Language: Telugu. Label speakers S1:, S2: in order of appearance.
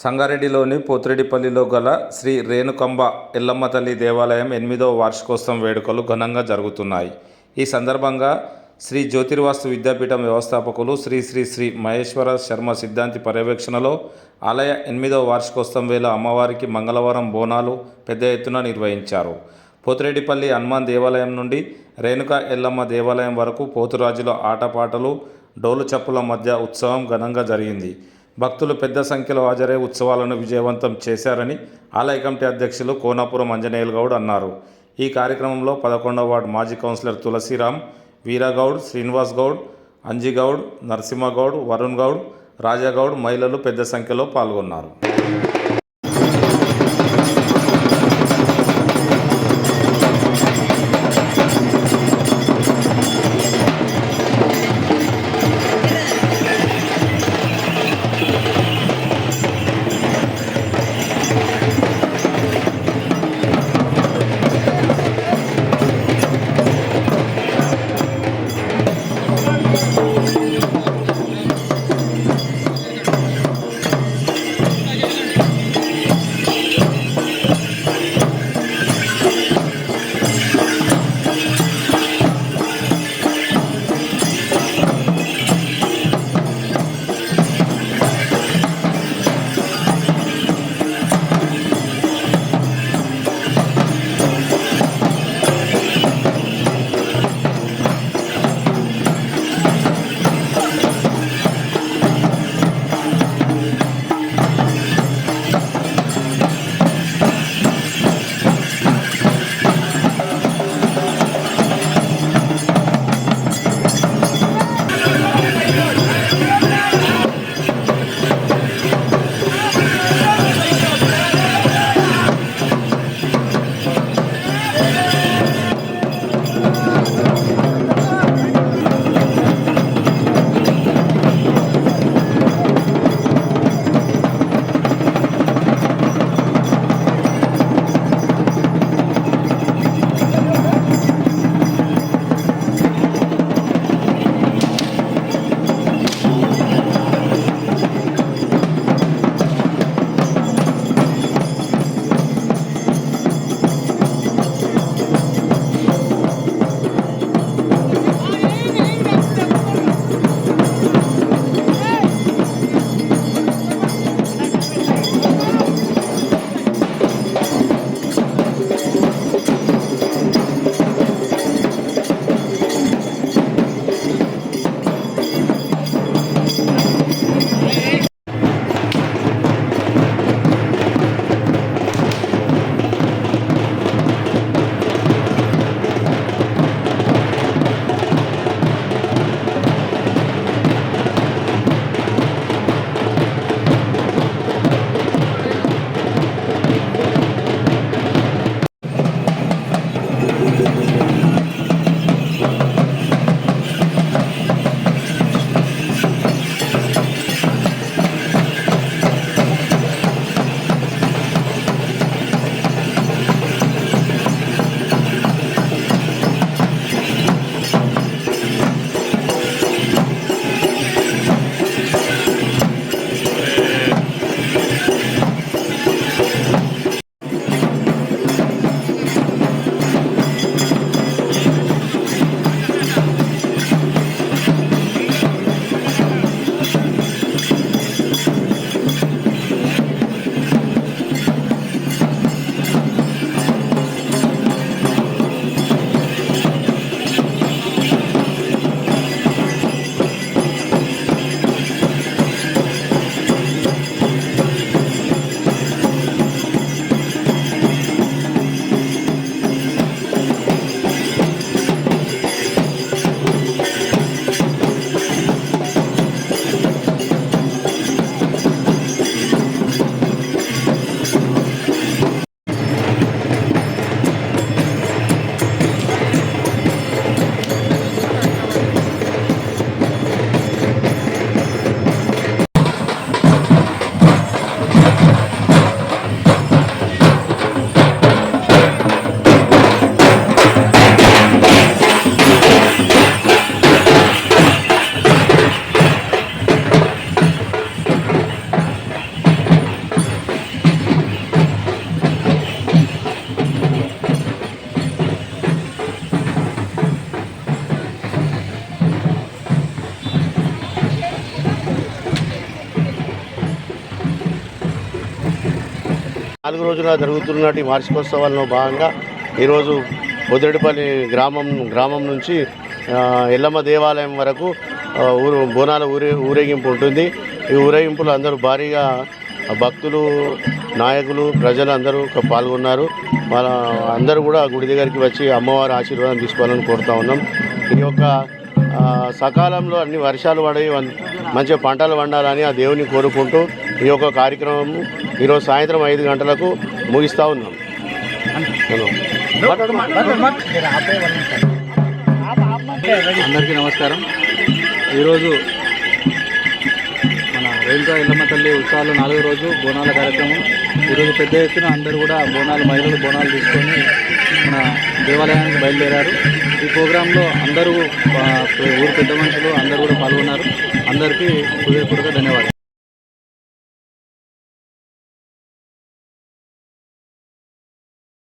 S1: సంగారెడ్డిలోని పోతిరెడ్డిపల్లిలో గల శ్రీ రేణుకంబ ఎల్లమ్మ తల్లి దేవాలయం 8వ వార్షికోత్సవం వేడుకలు ఘనంగా జరుగుతున్నాయి. ఈ సందర్భంగా శ్రీ జ్యోతిర్వాస్తు విద్యాపీఠం వ్యవస్థాపకులు శ్రీ శ్రీ శ్రీ మహేశ్వర శర్మ సిద్ధాంతి పర్యవేక్షణలో ఆలయ 8వ వార్షికోత్సవం వేళ అమ్మవారికి మంగళవారం బోనాలు పెద్ద ఎత్తున నిర్వహించారు. పోతిరెడ్డిపల్లి హనుమాన్ దేవాలయం నుండి రేణుక ఎల్లమ్మ దేవాలయం వరకు పోతురాజుల ఆటపాటలు, డోలు చప్పుల మధ్య ఉత్సవం ఘనంగా జరిగింది. భక్తులు పెద్ద సంఖ్యలో హాజరై ఉత్సవాలను విజయవంతం చేశారని ఆలయ కమిటీ అధ్యక్షులు కోనాపురం అంజనేయులు గౌడ్ అన్నారు. ఈ కార్యక్రమంలో 11వ వార్డు మాజీ కౌన్సిలర్ తులసిరామ్, వీరగౌడ్, శ్రీనివాస్ గౌడ్, అంజిగౌడ్, నరసింహగౌడ్, వరుణ్ గౌడ్, రాజాగౌడ్ మహిళలు పెద్ద సంఖ్యలో పాల్గొన్నారు.
S2: 4 రోజుల జరుగుతున్నటి వార్షికోత్సవాల్లో భాగంగా ఈరోజు బొద్రెడ్డిపల్లి గ్రామం నుంచి ఎల్లమ్మ దేవాలయం వరకు బోనాల ఊరేగింపు ఉంటుంది. ఈ ఊరేగింపులో అందరూ భారీగా భక్తులు, నాయకులు, ప్రజలు అందరూ పాల్గొన్నారు. వాళ్ళ అందరూ కూడా గుడి దగ్గరికి వచ్చి అమ్మవారి ఆశీర్వాదం తీసుకోవాలని కోరుతా ఉన్నాం. ఈ యొక్క సకాలంలో అన్ని వర్షాలు పడి మంచిగా పంటలు పండాలని ఆ దేవుని కోరుకుంటూ ఈ యొక్క కార్యక్రమం ఈరోజు సాయంత్రం 5 గంటలకు ముగిస్తూ ఉన్నాం.
S3: అందరికీ నమస్కారం. ఈరోజు మన రేణుకా ఎల్లమ్మ తల్లి ఉత్సవాలు 4వ రోజు బోనాల కార్యక్రమం. ఈరోజు పెద్ద ఎత్తున అందరూ కూడా మహిళలు బోనాలు తీసుకొని మన దేవాలయానికి బయలుదేరారు. ఈ ప్రోగ్రాంలో అందరూ ఊరు పెద్ద మనుషులు అందరూ కూడా పాల్గొన్నారు. అందరికీ హృదయపూర్వక ధన్యవాదాలు.